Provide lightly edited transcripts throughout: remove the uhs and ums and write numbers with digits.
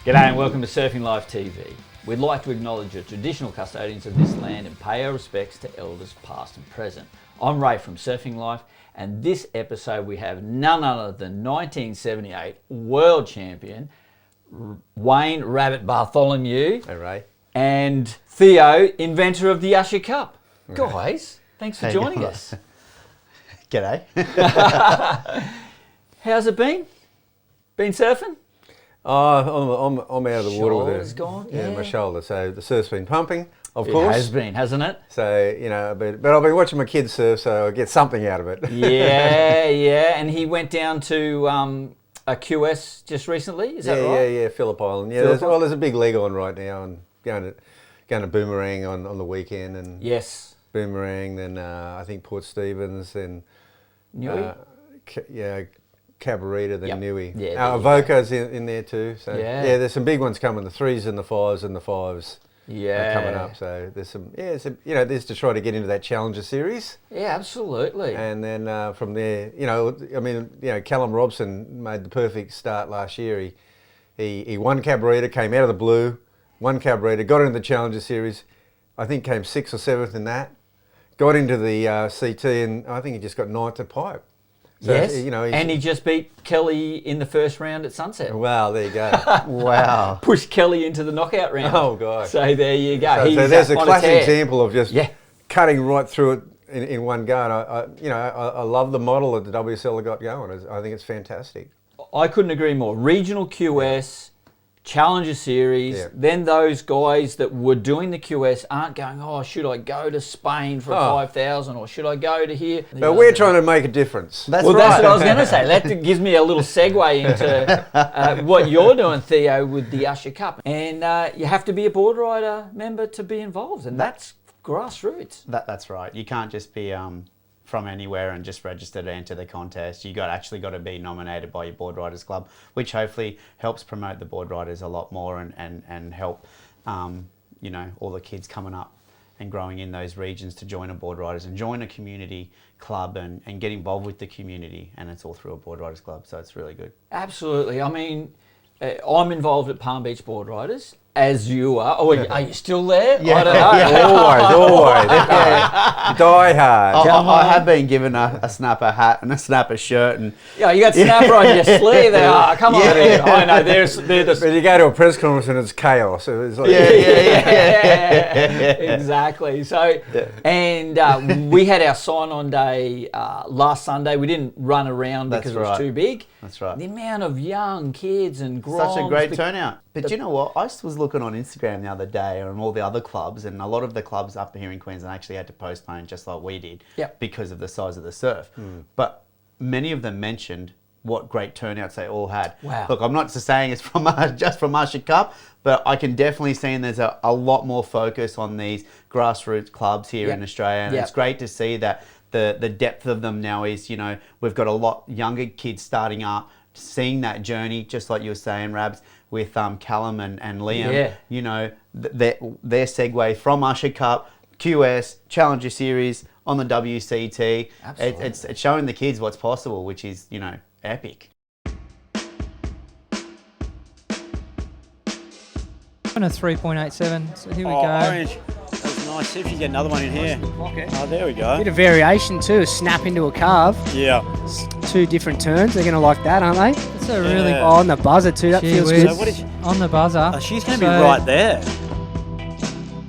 G'day and welcome to Surfing LifeTV. We'd like to acknowledge the traditional custodians of this land and pay our respects to elders past and present. I'm Ray from Surfing Life, and this episode we have none other than 1978 world champion Wayne Rabbit Bartholomew. Hey Ray. And Theo, inventor of the Usher Cup. Guys, thanks for joining us. G'day. How's it been? Been surfing? Oh, I'm out of the water with Shoulder's gone. Yeah, my shoulder. So the surf's been pumping, of course. It has been, hasn't it? So, you know, but I've been watching my kids surf, so I get something out of it. Yeah. And he went down to a QS just recently, is that right? Yeah, Phillip Island. Yeah, there's a big leg on right now, and going to Boomerang on the weekend, and Yes. Boomerang, then I think Port Stephens, then Newey? Cabarita, then Yep. Newey. Yeah, Avoca's in there too. So Yeah. there's some big ones coming. The 3s and the 5s and the 5s are coming up. So there's some there's to try to get into that Challenger series. Yeah, absolutely. And then from there, Callum Robson made the perfect start last year. He won Cabarita, came out of the blue, won Cabarita, got into the Challenger series. I think came 6th or 7th in that. Got into the CT, and I think he just got 9th at Pipe. So, yes, and he just beat Kelly in the first round at Sunset. Wow, there you go. Wow. Pushed Kelly into the knockout round. Oh, gosh. So there you go. So there's a classic tear. example of just cutting right through it in one go. And I love the model that the WSL have got going. I think it's fantastic. I couldn't agree more. Regional QS, Challenger Series, then those guys that were doing the QS aren't going, oh, should I go to Spain for 5,000 or should I go to here? But we're trying to make a difference. That's what I was going to say. That gives me a little segue into what you're doing, Theo, with the Usher Cup. And you have to be a board rider member to be involved, and that's grassroots. That's right. You can't just be from anywhere and just register to enter the contest. You actually got to be nominated by your board riders club, which hopefully helps promote the board riders a lot more and help all the kids coming up and growing in those regions to join a board riders and join a community club and get involved with the community, and it's all through a board riders club, so it's really good. Absolutely. I mean, I'm involved at Palm Beach Board Riders, as you are. Oh, are you still there? Yeah. I don't know. Always. Die hard. I have been given a snapper hat and a snapper shirt, and Yeah, you got snapper on your sleeve there. Oh, come on. I know. They're the... But you go to a press conference and it's chaos. It's like, Exactly. So, and we had our sign-on day last Sunday. We didn't run around because it was too big. That's right. The amount of young kids and groms. Such a great turnout. But you know what? I was looking on Instagram the other day and all the other clubs, and a lot of the clubs up here in Queensland actually had to postpone just like we did because of the size of the surf. But many of them mentioned what great turnouts they all had. Wow. Look, I'm not just saying it's from just from Usher Cup, but I can definitely see there's a lot more focus on these grassroots clubs here in Australia, and it's great to see that the depth of them now is, we've got a lot younger kids starting up, seeing that journey, just like you were saying, Rabs, with Callum and Liam, their segue from Usher Cup, QS, Challenger Series, on the WCT. It's showing the kids what's possible, which is, epic. And a 3.87, so here we go. Orange. That's nice. See if you can get another one in here. Oh, there we go. Bit of variation too, a snap into a carve. Yeah. Two different turns, they're going to like that, aren't they? It's a really... Oh, on the buzzer too, that feels whiz. good. So what is she? On the buzzer. Oh, she's going to be right there.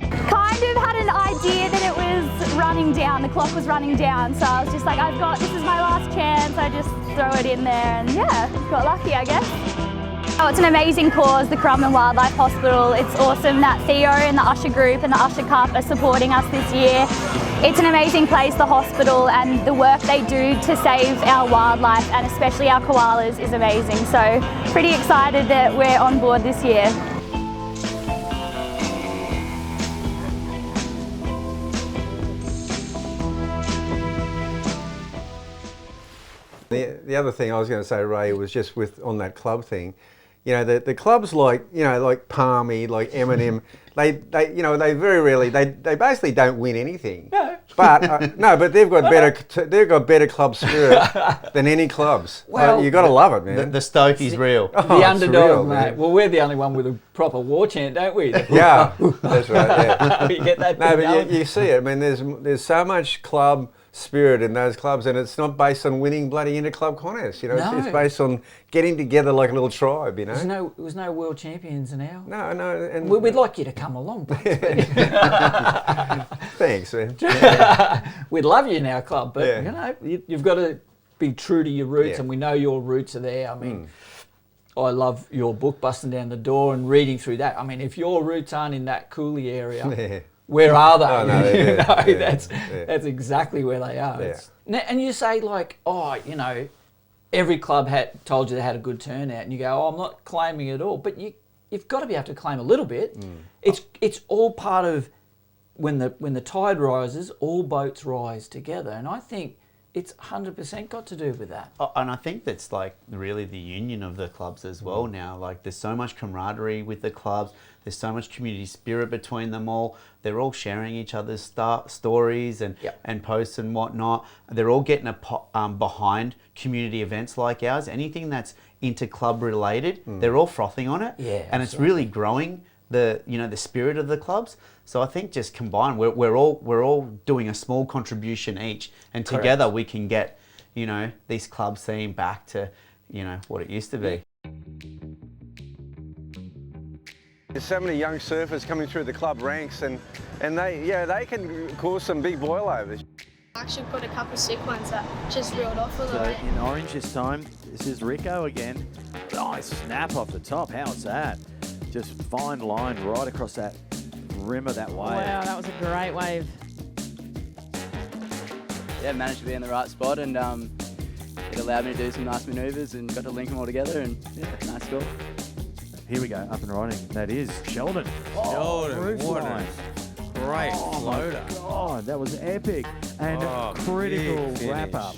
Kind of had an idea that it was running down, the clock was running down, so I was just like, this is my last chance, I just throw it in there, and got lucky, I guess. Oh, it's an amazing cause, the Currumbin Wildlife Hospital. It's awesome that Theo and the Usher Group and the Usher Cup are supporting us this year. It's an amazing place, the hospital, and the work they do to save our wildlife and especially our koalas is amazing. So pretty excited that we're on board this year. The other thing I was going to say, Ray, was just on that club thing. You know, the clubs like Palmy, like Eminem, they very rarely they basically don't win anything. No. But but they've got better club spirit than any clubs. Well, you got to love it, man. The Stoke is real. The it's underdog, real, mate. man. Well, we're the only one with a proper war chant, don't we? Yeah, that's right. Yeah. We get that No, thing but going. you see it. I mean, there's so much club spirit in those clubs, and it's not based on winning bloody inter-club contests. You know, No. it's based on getting together like a little tribe. You know. There was no world champions now. No, and We'd like you to come along, but thanks, man. we'd love you in our club. But Yeah. you've got to be true to your roots, Yeah. and we know your roots are there. I mean, I love your book, Busting Down the Door, and reading through that. I mean, if your roots aren't in that Cooley area, Yeah. where are they? Oh, no, That's exactly where they are. Yeah. And you say like, every club had told you they had a good turnout, and you go, I'm not claiming it all, but you've got to be able to claim a little bit. It's all part of when the tide rises, all boats rise together, and I think it's 100% got to do with that. And I think that's like really the union of the clubs as well now. Like there's so much camaraderie with the clubs. There's so much community spirit between them all. They're all sharing each other's stories and posts and whatnot. They're all getting behind community events like ours. Anything that's inter-club related, they're all frothing on it. Yeah, and it's really growing the spirit of the clubs. So I think just combined, we're all doing a small contribution each, and together we can get these clubs seeing back to what it used to be. There's so many young surfers coming through the club ranks, and they can cause some big boilovers. Actually got a couple sick ones that just reeled off a little So bit. in orange this time, this is Rico again. Nice snap off the top. How's that? Just fine line right across that rim of that wave. Wow, that was a great wave. Yeah, managed to be in the right spot, and it allowed me to do some nice manoeuvres and got to link them all together, and nice score. Here we go, up and riding. That is Sheldon. Sheldon, what a great floater. God, that was epic and critical wrap up.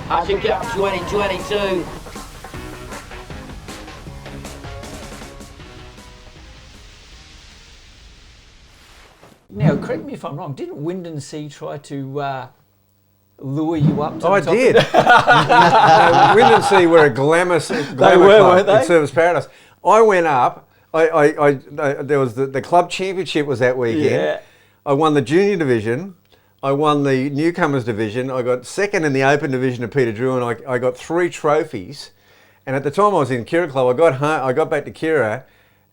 Usher Cup 2022. Now, correct me if I'm wrong, didn't Wind and Sea try to lure you up to the I top? did. Wind and Sea were a glamour club weren't they? in Surfers Paradise. I went up. There was the club championship was that weekend. Yeah. I won the junior division. I won the newcomers division. I got second in the open division of Peter Drew, and I got 3 trophies. And at the time I was in Kira Club, I got back to Kira,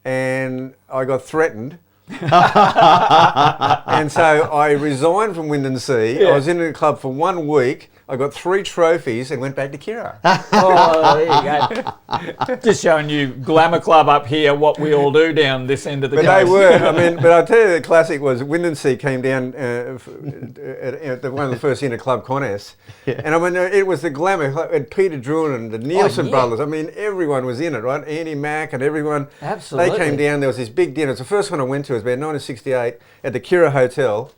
and I got threatened. And so I resigned from Wind and Sea. I was in the club for 1 week. I got 3 trophies and went back to Kira. Oh, there you go. Just showing you glamour club up here, what we all do down this end of the But coast. they were. But I'll tell you, the classic was Wind and Sea came down at one of the first inter-club contests. Yeah. And it was the glamour. Like, Peter Drew and the Nielsen brothers. Everyone was in it, right? Andy Mack and everyone. Absolutely. They came down. There was this big dinner. It's the first one I went to. It was about 1968 at the Kira Hotel.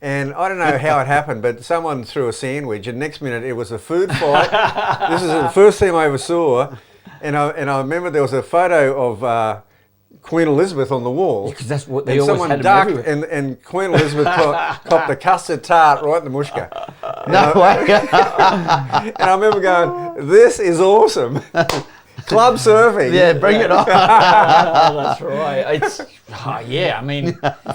And I don't know how it happened, but someone threw a sandwich, and next minute it was a food fight. This is the first time I ever saw, and I remember there was a photo of Queen Elizabeth on the wall. Because that's what they and always someone had ducked, everywhere. and Queen Elizabeth copped a custard tart right in the mushka. No way. And I remember going, "This is awesome." Club surfing. Yeah, bring it on. That's right.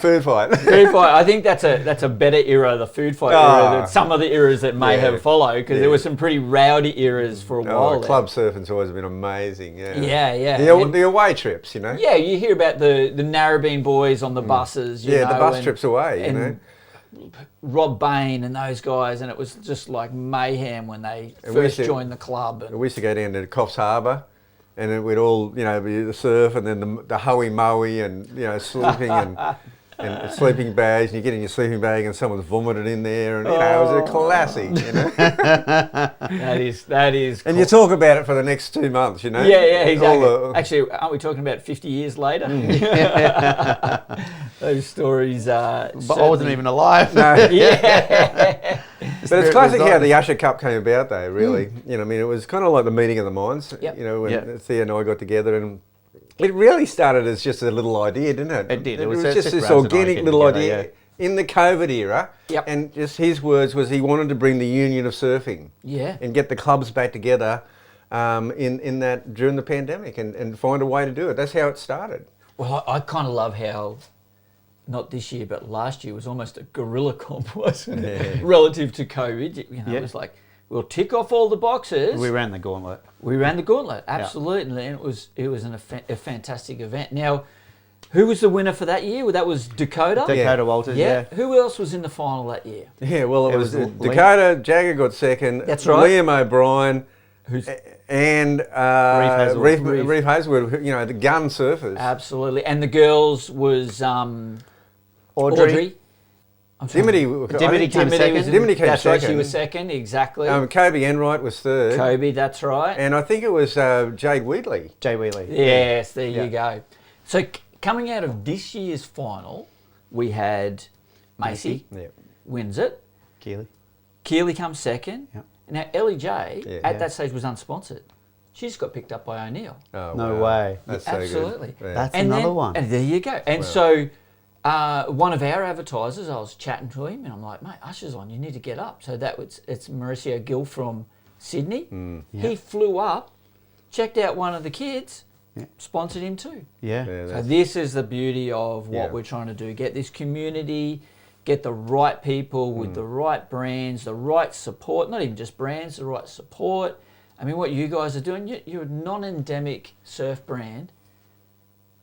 Food fight. Food fight. I think that's a better era, the food fight era, than some of the eras that may have followed, because there were some pretty rowdy eras for a while. Club surfing's always been amazing. Yeah. The away trips, Yeah, you hear about the Narrabeen boys on the buses. You know, the bus trips away. You know. Rob Bain and those guys, and it was just like mayhem when they first joined the club. And we used to go down to Coffs Harbour, and then we'd all, be the surf, and then the hoey moey, and sleeping, and and sleeping bags, and you get in your sleeping bag and someone's vomited in there, and it was a classic, That is And you talk about it for the next 2 months, Yeah, exactly. Actually, aren't we talking about 50 years later? Those stories are... But I wasn't even alive. No. Yeah. But it's classic how the Usher Cup came about, though, really. You know, I mean, it was kind of like the meeting of the minds, when Theo and I got together, and it really started as just a little idea, didn't it? It did. It was just this organic little idea in the COVID era. Yep. And just his words was he wanted to bring the union of surfing and get the clubs back together in that during the pandemic and find a way to do it. That's how it started. Well, I kind of love how, not this year, but last year was almost a guerrilla comp, wasn't it? Relative to COVID. It was like, we'll tick off all the boxes. We ran the gauntlet. Absolutely. And it was a fantastic event. Now, who was the winner for that year? Well, that was Dakota. Dakota Walters, yeah. Who else was in the final that year? Yeah, well, it was Dakota, Jagger got second. That's right. Liam O'Brien. And Reef Hazelwood, the gun surfers. Absolutely. And the girls was Audrey. Dimity came second. Dimity came that's second. Right, she was second, exactly. Kobe Enright was third. Kobe, that's right. And I think it was Jade Wheatley. Yes, there you go. So coming out of this year's final, we had Macy wins it. Keely comes second. Yep. Now, Ellie J, at that stage, was unsponsored. She just got picked up by O'Neill. Oh, no way. That's so absolutely. Good. Yeah. That's another one. And there you go. And so one of our advertisers, I was chatting to him, and I'm like, mate, Usher's on. You need to get up. So it's Mauricio Gill from Sydney. He flew up, checked out one of the kids, sponsored him too. So this is the beauty of what we're trying to do. Get this community, get the right people with the right brands, the right support, not even just brands, the right support. I mean, what you guys are doing, you're a non-endemic surf brand.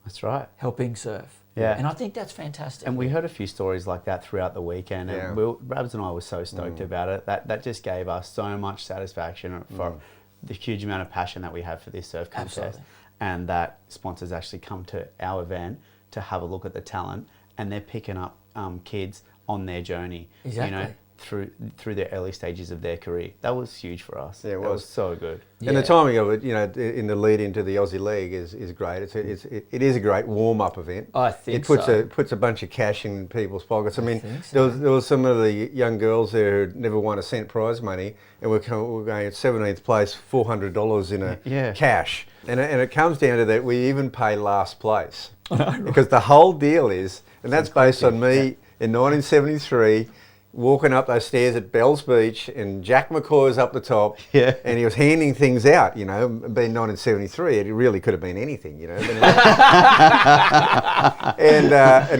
That's right. Helping surf. Yeah. And I think that's fantastic. And we heard a few stories like that throughout the weekend. And Rabs and I were so stoked about it. That just gave us so much satisfaction for the huge amount of passion that we have for this surf contest. Absolutely. And that sponsors actually come to our event to have a look at the talent, and they're picking up kids on their journey. Exactly. Through the early stages of their career. That was huge for us. Yeah, that was so good. And the timing of it, in the lead into the Aussie League is great. It is a great warm-up event. I think it puts a bunch of cash in people's pockets. I mean, there was some of the young girls there who never won a cent prize money, and we're going at 17th place, $400 in cash. And it comes down to that we even pay last place. Because the whole deal is, and that's based on me in 1973, walking up those stairs at Bells Beach, and Jack McCoy's up the top, and he was handing things out, being 1973, it really could have been anything, and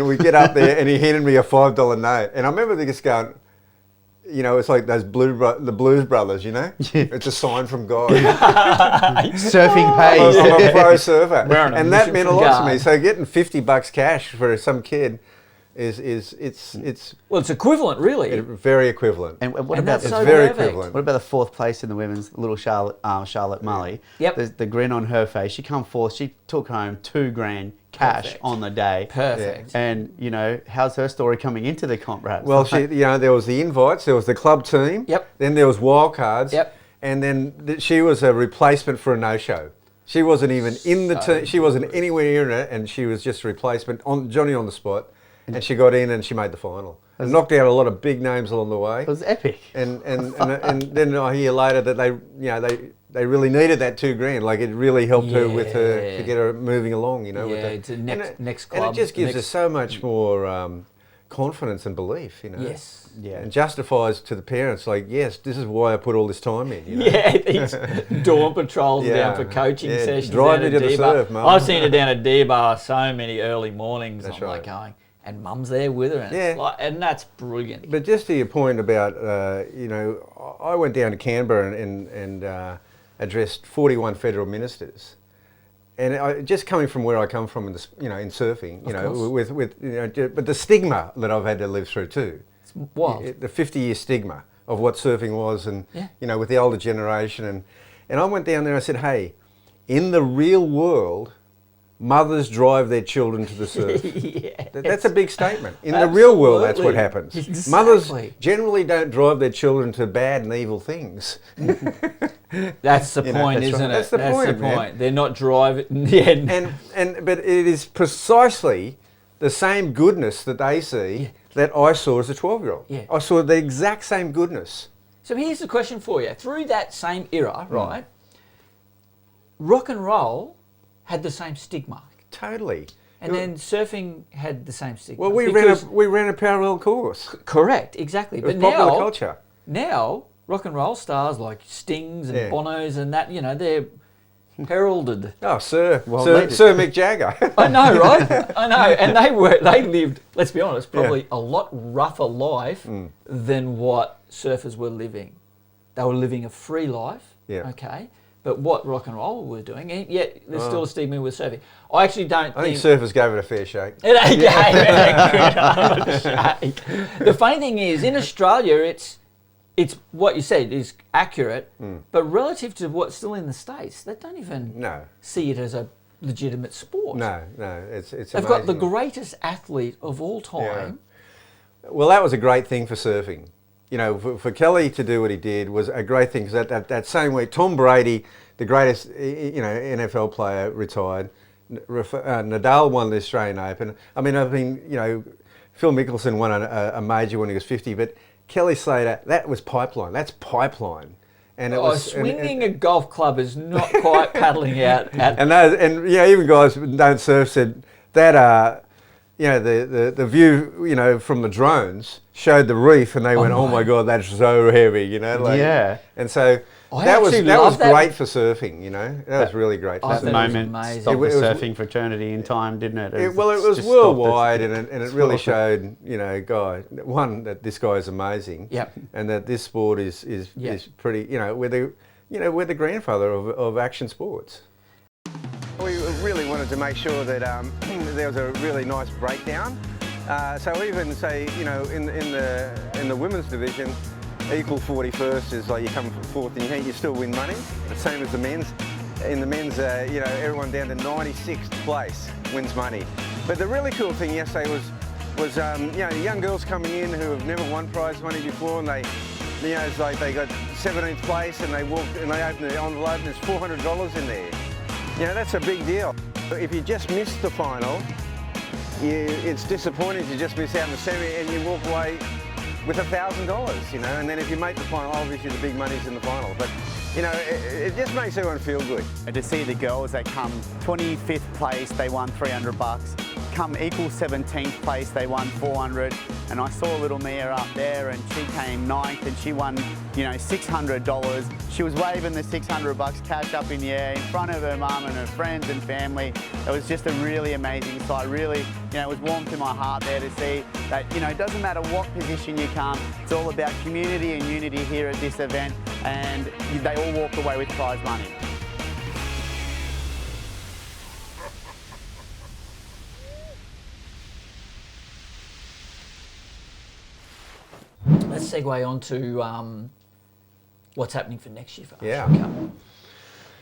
we get up there, and he handed me a $5 note, and I remember just going, it's like those the Blues Brothers, it's a sign from God. Surfing pays. I'm a pro surfer, and that meant a lot to me. So getting $50 cash for some kid it's equivalent, really. Very equivalent. And what about equivalent. What about the fourth place in the women's, little Charlotte Mully? Yep. The grin on her face. She come fourth. She took home $2,000 cash on the day. Perfect. And how's her story coming into the comp, Brad? Well, there was the invites. There was the club team. Yep. Then there was wild cards. Yep. And then she was a replacement for a no-show. She wasn't even in the team. She wasn't anywhere near it, and she was just a replacement on Johnny on the spot. And she got in and she made the final. And knocked out a lot of big names along the way. It was epic. And then I hear later that they really needed that $2,000. Like it really helped her with her to get her moving along. It's a next club. And it just gives us so much more confidence and belief. Yes. Yeah. And justifies to the parents, like, yes, this is why I put all this time in. These dawn patrols down for coaching sessions. Drive me to the surf, Mum. I've seen her down at D-Bar so many early mornings. That's I'm like going, and Mum's there with her, and and that's brilliant. But just to your point about, I went down to Canberra and addressed 41 federal ministers, and just coming from where I come from in surfing, but the stigma that I've had to live through too. It's wild. The 50-year stigma of what surfing was, and with the older generation, and I went down there and I said, hey, in the real world, mothers drive their children to the surf. Yeah. That's a big statement. In the real world, that's what Absolutely. happens. Exactly. Mothers generally don't drive their children to bad and evil things. That's the You know, point, that's isn't right. it? That's the point, man. point. They're not driving. Yeah. But it is precisely the same goodness that they see that I saw as a 12-year-old. Yeah. I saw the exact same goodness. So here's the question for you. Through that same era, right, rock and roll had the same stigma. Totally. And then surfing had the same stigma. Well, we ran a parallel course. Correct, exactly. It was But popular now, culture. now, rock and roll stars like Stings and Yeah. Bonos and that, you know, they're heralded. Oh, Sir Well, Sir Mick Jagger. I know, right? I know. And they lived, let's be honest, probably a lot rougher life than what surfers were living. They were living a free life, okay? But what rock and roll were doing, and yet there's still a stigma with surfing. I actually don't I think surfers gave it a fair shake. It ain't gave it a good shake. The funny thing is, in Australia, it's what you said is accurate, but relative to what's still in the States, they don't even see it as a legitimate sport. No, it's They've got the greatest athlete of all time. Yeah. Well, that was a great thing for surfing. You know, for Kelly to do what he did was a great thing, because that same week, Tom Brady, the greatest NFL player, retired. Nadal won the Australian Open. I mean, Phil Mickelson won a major when he was 50, but Kelly Slater, that was pipeline. That's pipeline. And it was swinging a golf club is not quite paddling out. Even guys who don't surf said that. The view, from the drones showed the reef, and they went, "Oh my God, that's so heavy," And so that was great for surfing. That was really great. That moment stopped the surfing fraternity in time, didn't it? It was worldwide, and it really showed, that this guy is amazing, and that this sport is pretty, we're the grandfather of action sports. We really wanted to make sure that there was a really nice breakdown. So even say, in the women's division, equal 41st is like you come from fourth and you still win money. The same as the men's. In the men's, everyone down to 96th place wins money. But the really cool thing yesterday was young girls coming in who have never won prize money before, and it's like they got 17th place, and they walked and they opened the envelope and there's $400 in there. That's a big deal. If you just miss the final, it's disappointing to just miss out in the semi and you walk away with $1,000, and then if you make the final, obviously the big money's in the final. But, it just makes everyone feel good. And to see the girls that come 25th place, they won $300. Come equal 17th place, they won $400. And I saw little Mia up there, and she came 9th, and she won, $600. She was waving the $600 cash up in the air in front of her mum and her friends and family. It was just a really amazing sight. Really, it was warm to my heart there to see that, it doesn't matter what position you come, it's all about community and unity here at this event, and they all walk away with prize money. Let's segue on to what's happening for next year for Usher Yeah. Cup.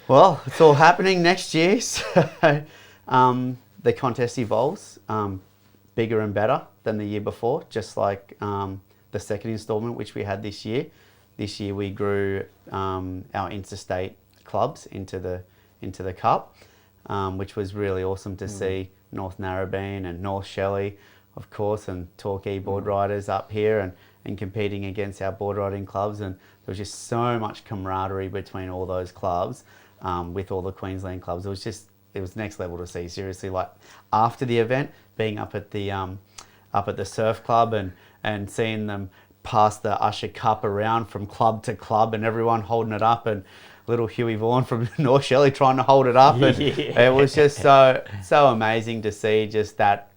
Well, it's all happening next year. So, the contest evolves bigger and better than the year before, just like the second instalment, which we had this year. This year we grew our interstate clubs into the Cup, which was really awesome to see. North Narrabeen and North Shelley, of course, and Torquay board riders up here and competing against our board riding clubs. And there was just so much camaraderie between all those clubs with all the Queensland clubs. It was next level to see, seriously. Like after the event, being up at the surf club and seeing them pass the Usher Cup around from club to club and everyone holding it up, and little Huey Vaughan from North Shelley trying to hold it up. And it was just so amazing to see just that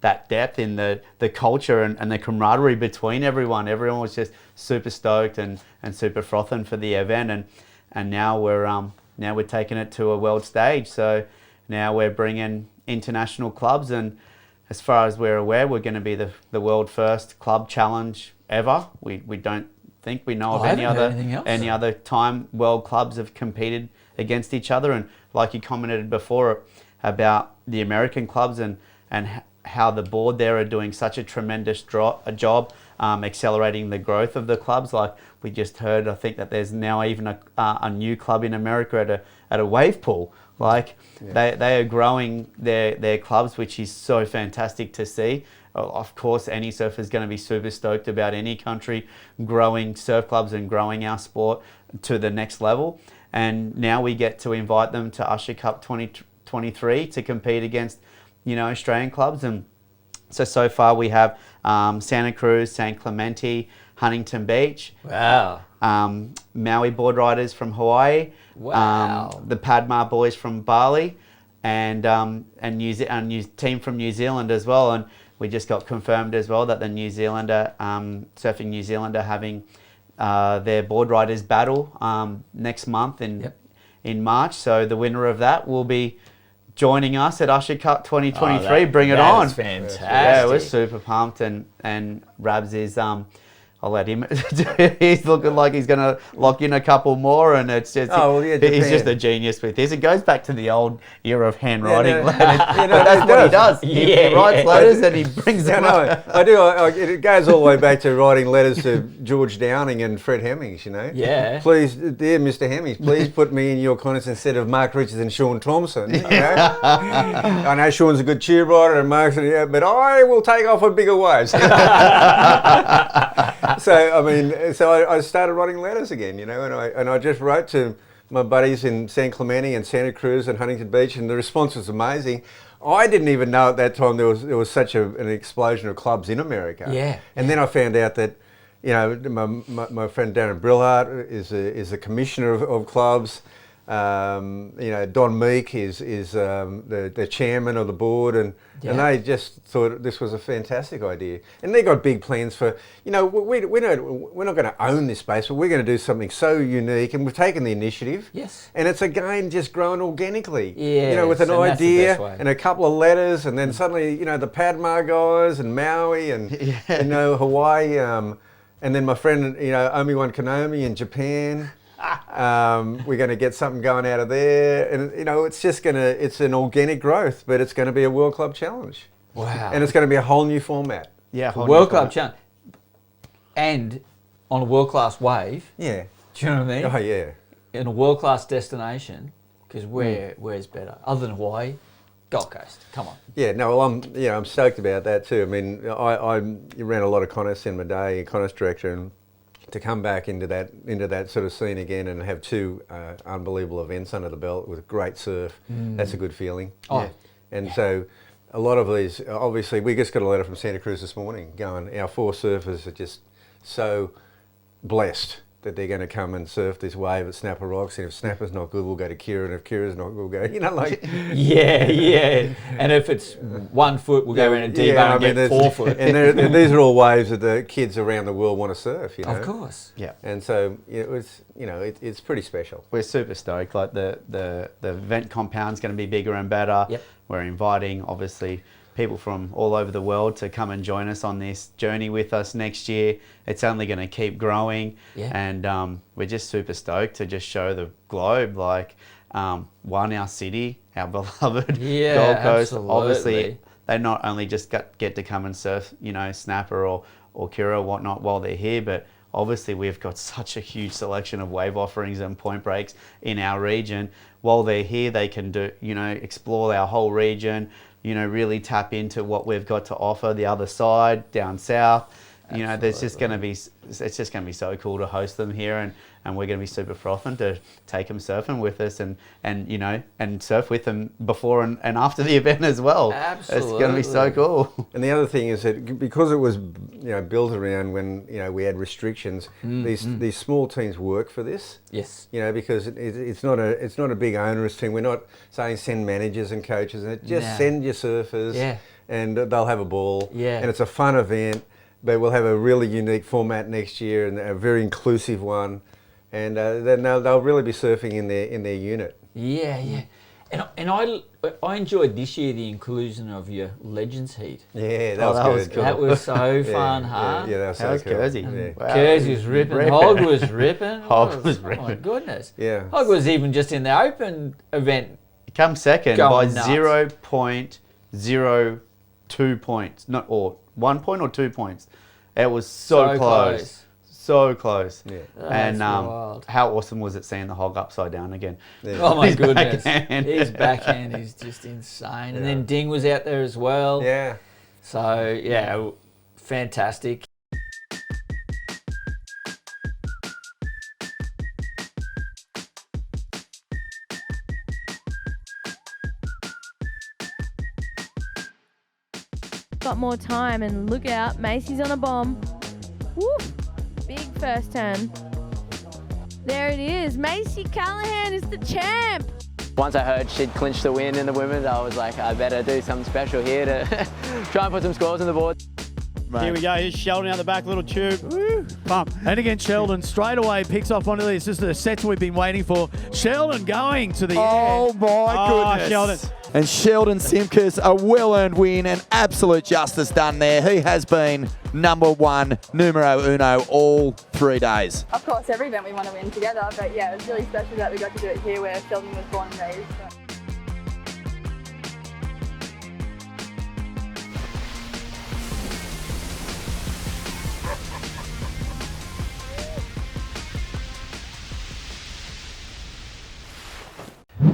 depth in the culture and the camaraderie between everyone. Everyone was just super stoked and super frothing for the event. And now we're taking it to a world stage. So now we're bringing international clubs, and as far as we're aware, we're going to be the world first club challenge ever. We don't think we know of any other time world clubs have competed against each other. And like you commented before, about the American clubs and how the board there are doing such a tremendous job accelerating the growth of the clubs. Like we just heard, I think that there's now even a new club in America at a wave pool. Like they are growing their clubs, which is so fantastic to see. Of course, any surfer is going to be super stoked about any country growing surf clubs and growing our sport to the next level. And now we get to invite them to Usher Cup 2023 to compete against, Australian clubs. And so far we have Santa Cruz, San Clemente, Huntington Beach. Wow. Maui board riders from Hawaii. Wow. The Padma boys from Bali, and team from New Zealand as well. And we just got confirmed as well that the New Zealander, Surfing New Zealand, are having their board riders battle next month in March. So the winner of that will be joining us at Usher Cup 2023. Bring it on! That's fantastic. Yeah, we're super pumped, and Rabs is I'll let him. He's looking like he's going to lock in a couple more, and it's just he's just a genius with this. It goes back to the old era of handwriting. That's what he does. He writes letters and he brings them up. I do. It goes all the way back to writing letters to George Downing and Fred Hemmings. Yeah. Please, dear Mr. Hemmings, please put me in your corners instead of Mark Richards and Sean Thompson. I know Sean's a good cheer rider and Mark's, but I will take off on bigger waves. So I started writing letters again, and I just wrote to my buddies in San Clemente and Santa Cruz and Huntington Beach, and the response was amazing. I didn't even know at that time there was such an explosion of clubs in America. Yeah. And then I found out that, my friend Darren Brillhart is a commissioner of clubs. Don Meek is the chairman of the board, and they just thought this was a fantastic idea. And they got big plans for, we're not going to own this space, but we're going to do something so unique, and we've taken the initiative. Yes. And it's again just grown organically. Yeah. With an idea and a couple of letters, and then suddenly, the Padma guys and Maui and Hawaii, and then my friend, Omi-Wan Konomi in Japan. We're going to get something going out of there, and it's an organic growth, but it's going to be a World Club Challenge. Wow. And it's going to be a whole new format. Yeah, World Club Challenge, and on a world class wave. Yeah. Do you know what I mean? Oh yeah. In a world class destination, because where's better other than Hawaii? Gold Coast. Come on. Yeah. No. Well, I'm stoked about that too. I mean, I ran a lot of contests in my day, contest director, and to come back into that sort of scene again and have two unbelievable events under the belt with great surf, that's a good feeling. So a lot of these, obviously, we just got a letter from Santa Cruz this morning going, our 4 surfers are just so blessed that they're going to come and surf this wave at Snapper Rocks, and if Snapper's not good, we'll go to Kira, and if Kira's not good, we'll go, Yeah. And if it's 1 foot, we'll go around a D-bar and get 4 foot. And these are all waves that the kids around the world want to surf, Of course. Yeah. And so it's pretty special. We're super stoked. Like the event compound's going to be bigger and better. Yep. We're inviting, obviously, people from all over the world to come and join us on this journey with us next year. It's only going to keep growing, and we're just super stoked to just show the globe, our city, our beloved Gold Coast. Absolutely. Obviously, they not only just get to come and surf, Snapper or Kira or whatnot while they're here, but obviously we've got such a huge selection of wave offerings and point breaks in our region. While they're here, they can do, explore our whole region, really tap into what we've got to offer the other side, down south. It's just going to be so cool to host them here, and we're going to be super frothing to take them surfing with us and surf with them before and after the event as well. Absolutely. It's going to be so cool. And the other thing is that because it was built around when we had restrictions, these small teams work for this. Yes. Because it's not a big onerous thing. We're not saying send managers and coaches, and just send your surfers, and they'll have a ball. Yeah. And it's a fun event. But we'll have a really unique format next year, and a very inclusive one, and then they'll really be surfing in their unit. Yeah. And I enjoyed this year the inclusion of your Legends Heat. Yeah, that was good. That was so fun, huh? Yeah, that was so How's cool. Kersey? Yeah. Wow. Kersey was ripping. Hog was ripping. Hog was ripping. Oh my goodness. Yeah. Hog was even just in the open event Come second Going by nuts. 0.02 points. Not or 1 point or 2 points. It was so So close. close. So close. Yeah. And That's wild. how awesome was it seeing the hog upside down again? Yeah. Oh my His goodness. backhand. His backhand is just insane. And Yeah. then Ding was out there as well. Yeah. So, yeah, fantastic. Got more time, and look out, Macy's on a bomb. Woo! Big first turn. There it is. Macy Callahan is the champ. Once I heard she'd clinched the win in the women's, I was like, I better do something special here to try and put some scores on the board. Here we go. Here's Sheldon out the back, little tube. Woo. Pump. And again, Sheldon straight away picks off one of these. This is the sets we've been waiting for. Sheldon going to the Oh, air. my goodness. Sheldon. And Sheldon Simkus, a well-earned win and absolute justice done there. He has been number one, numero uno, all 3 days. Of course, every event we want to win together, but yeah, it was really special that we got to do it here where Sheldon was born and raised. So.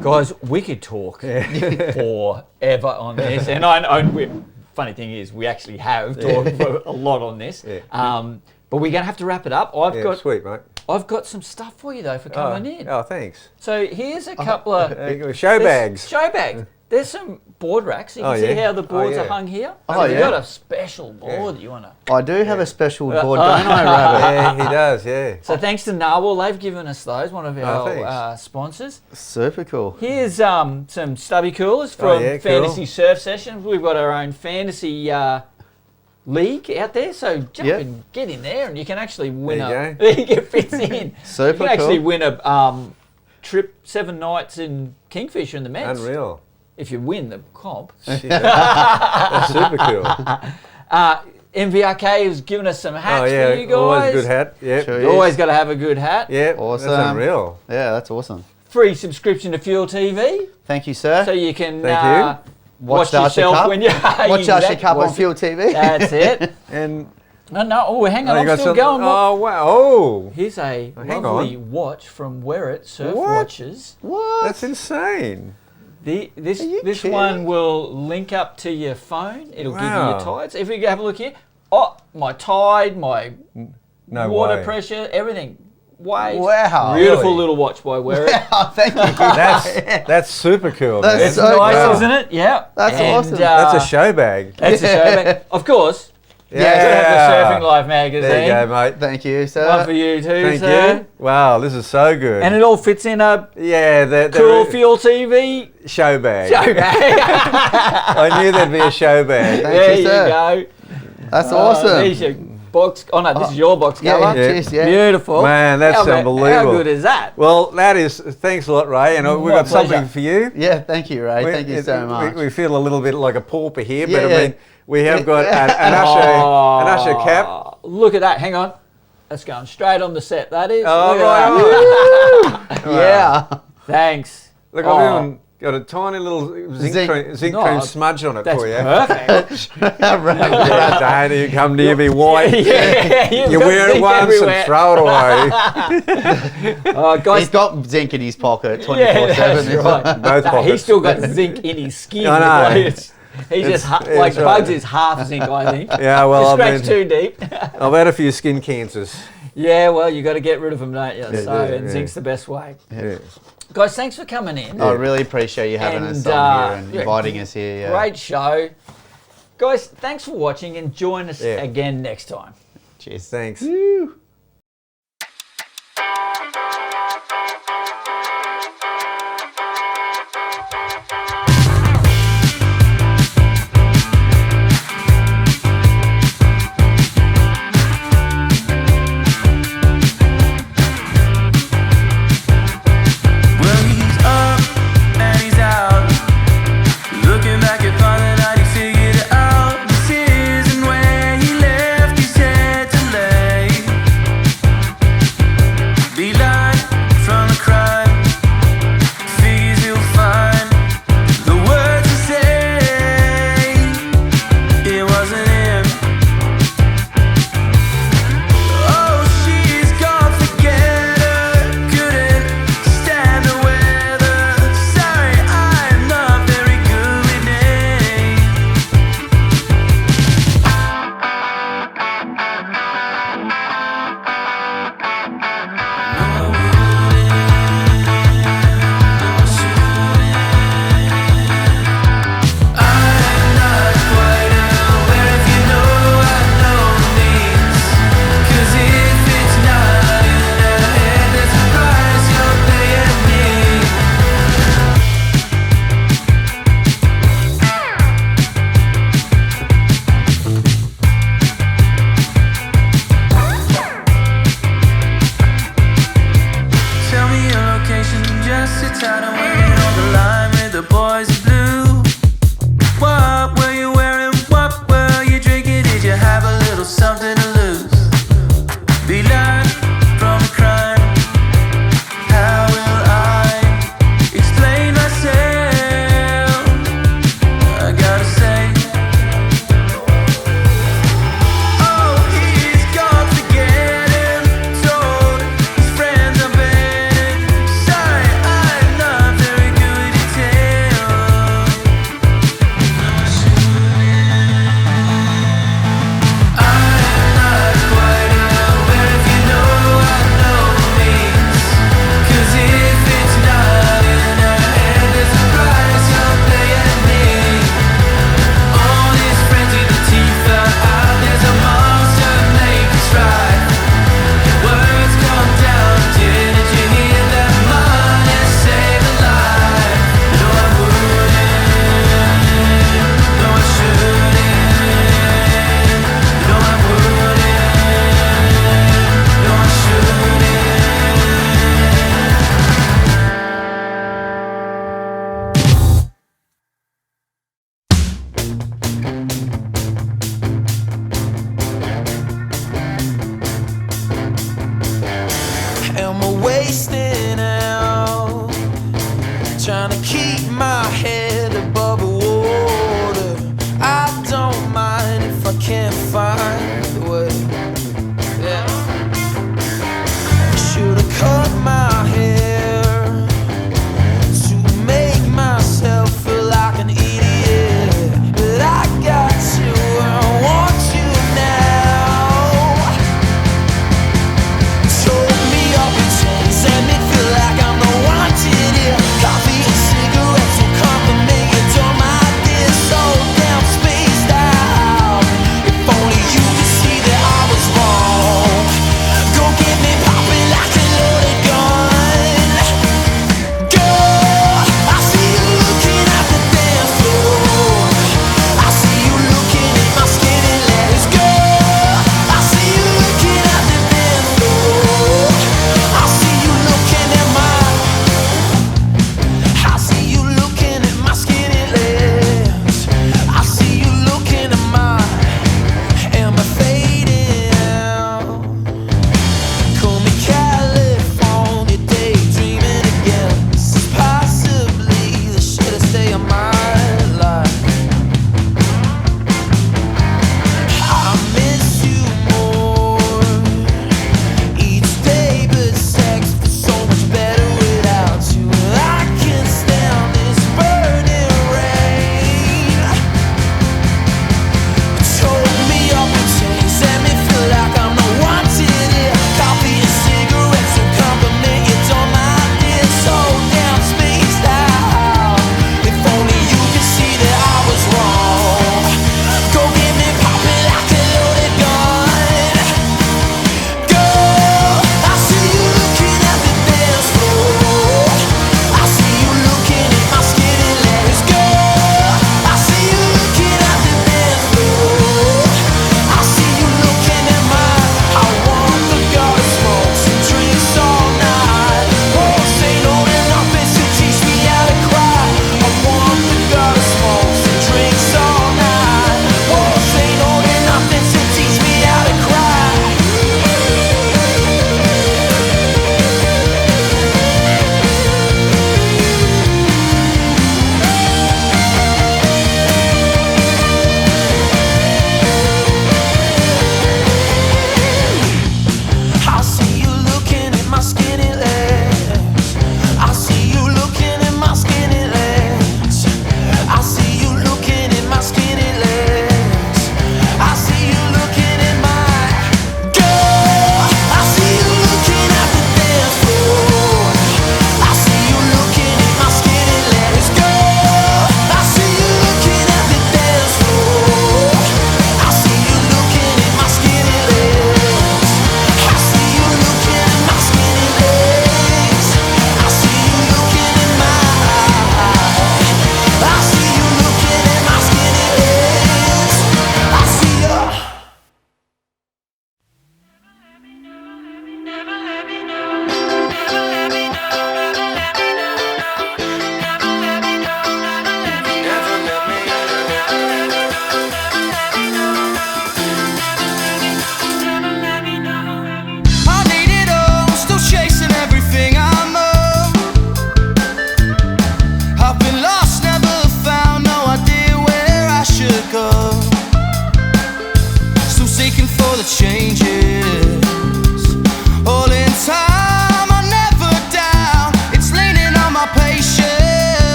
Guys, we could talk forever on this. And I know, funny thing is, we actually have talked for a lot on this. Yeah. But we're going to have to wrap it up. Sweet, mate. I've got some stuff for you, though, for coming in. Oh, thanks. So here's a couple of... Show bags. Show bags. There's some board racks. You can see how the boards are hung here. Oh, You've got a special board you want to... I do have a special board, don't I, Rabbit? Yeah, he does, yeah. So thanks to Narwhal, they've given us those, one of our sponsors. Super cool. Here's some stubby coolers from Fantasy cool. Surf Sessions. We've got our own fantasy league out there, so jump and get in there, and you can actually win There it fits in. Super you can actually cool. win a trip 7 nights in Kingfisher in the Mets. Unreal. If you win the comp. That's super cool. MVRK has given us some hats Oh, yeah. for you guys. Always a good hat. Yep. Sure You always got to have a good hat. Yep. Awesome. That's unreal. Yeah, that's awesome. Free subscription to Fuel TV, Thank you, sir. so you can Thank watch the Usher yourself Cup. when you Watch Usher Cup on Fuel TV. That's it. And Oh, hang on, you I'm got still some- going. Oh, wow. Oh, Here's a hang lovely on. watch from Werrett Surf What? Watches. What? that's insane. This you one kidding? will link up to your phone. It'll give you Wow. your tides. If you have a look here, my tide, my No water way. pressure, everything. Waves. Wow. Beautiful Really? little watch by Werrett. Oh, thank you. That's super cool, That's man. It's so nice, cool. isn't it? Yeah. That's awesome. That's a show bag. That's a show bag. Of course. Yeah. You have the Surfing Life magazine. There you go, mate. Thank you, sir. One for you too, Thank sir. you. Wow, this is so good. And it all fits in a yeah, the cool Fuel TV show bag. show bag. I knew there'd be a show bag. Thank There you, you sir. go. That's awesome. There's your box. Oh no, this is your box Yeah, cover. cheers, yeah. Beautiful. Man, that's How unbelievable. good is that? Well, that is. Thanks a lot, Ray. And we've My got something pleasure. for you. Yeah, thank you, Ray. Thank you so much. We feel a little bit like a pauper here, Yeah, but yeah. I mean, we have got an Usher cap. Oh, look at that. Hang on. That's going straight on the set. That is. Oh, Look at that. right. Yeah. Thanks. Look, Oh, I've even got a tiny little zinc Zinc. cream smudge on it that's for you. perfect. Yeah, you come to you be white. Yeah, You you've got wear it zinc once everywhere. and throw it away. Oh, guys, He's got zinc in his pocket 24/7. yeah, that's right. Both Nah, pockets. he's still got zinc in his skin. I know. Like, he's just It's like right. Bugs is half zinc, I think. Yeah, well, Just I scratch mean, too deep. I've had a few skin cancers. Yeah, well, you got to get rid of them, don't you? Yeah, So, yeah, and yeah. zinc's the best way. Yeah. Guys, thanks for coming in. I really appreciate you having us And, on here and yeah, inviting us here. Yeah. Great show. Guys, thanks for watching and join us Yeah. again next time. Cheers. Thanks. Well, he's up and he's out. Looking back at Father Night, he figured it out. This isn't where he left his head to lay.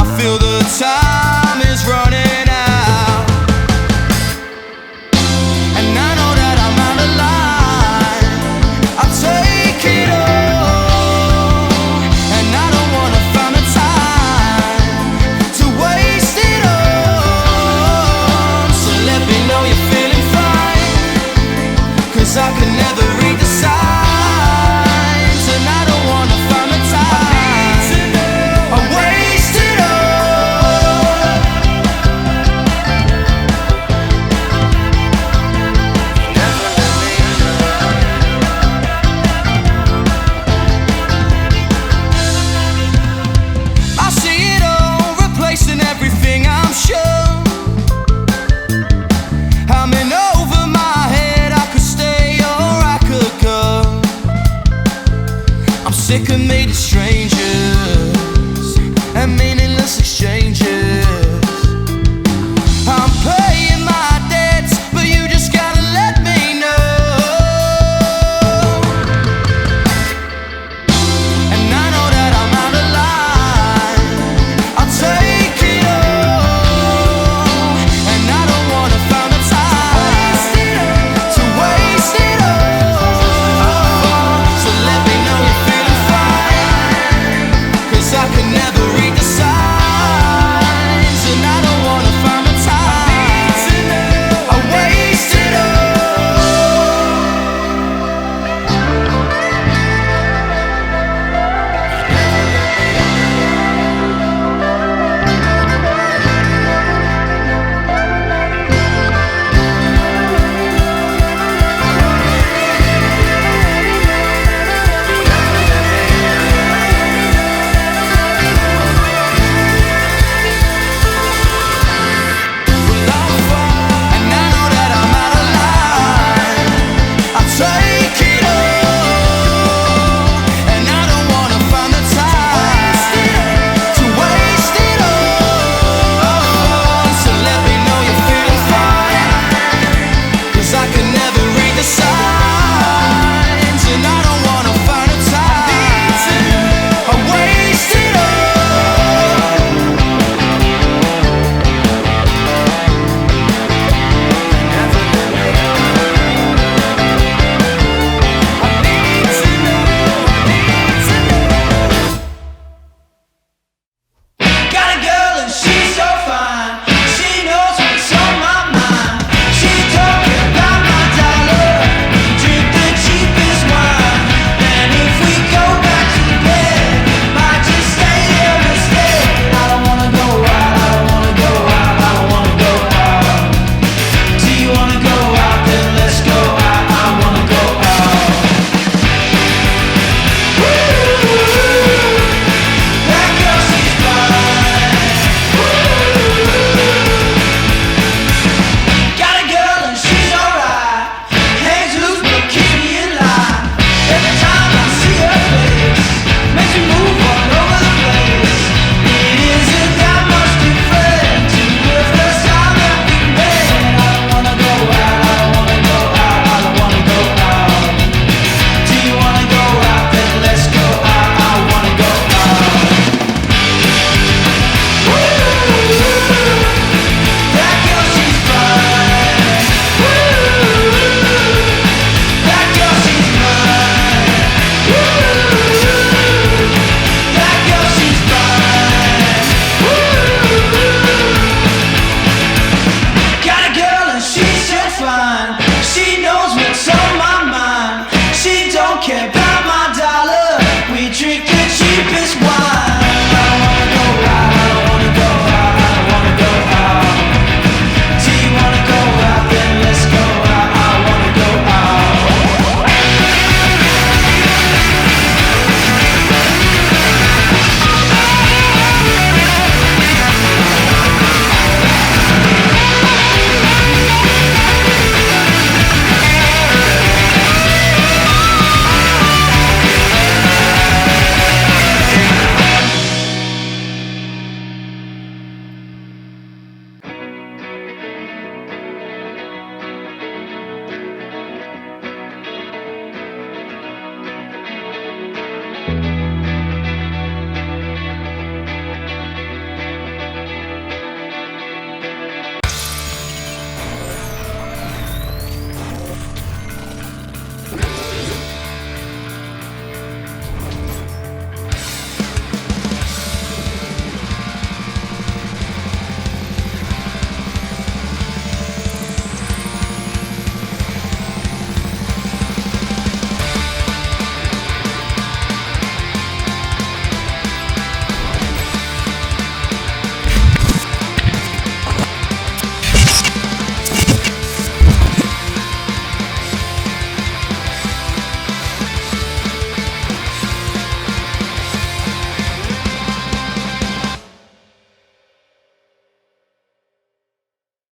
I feel the tide.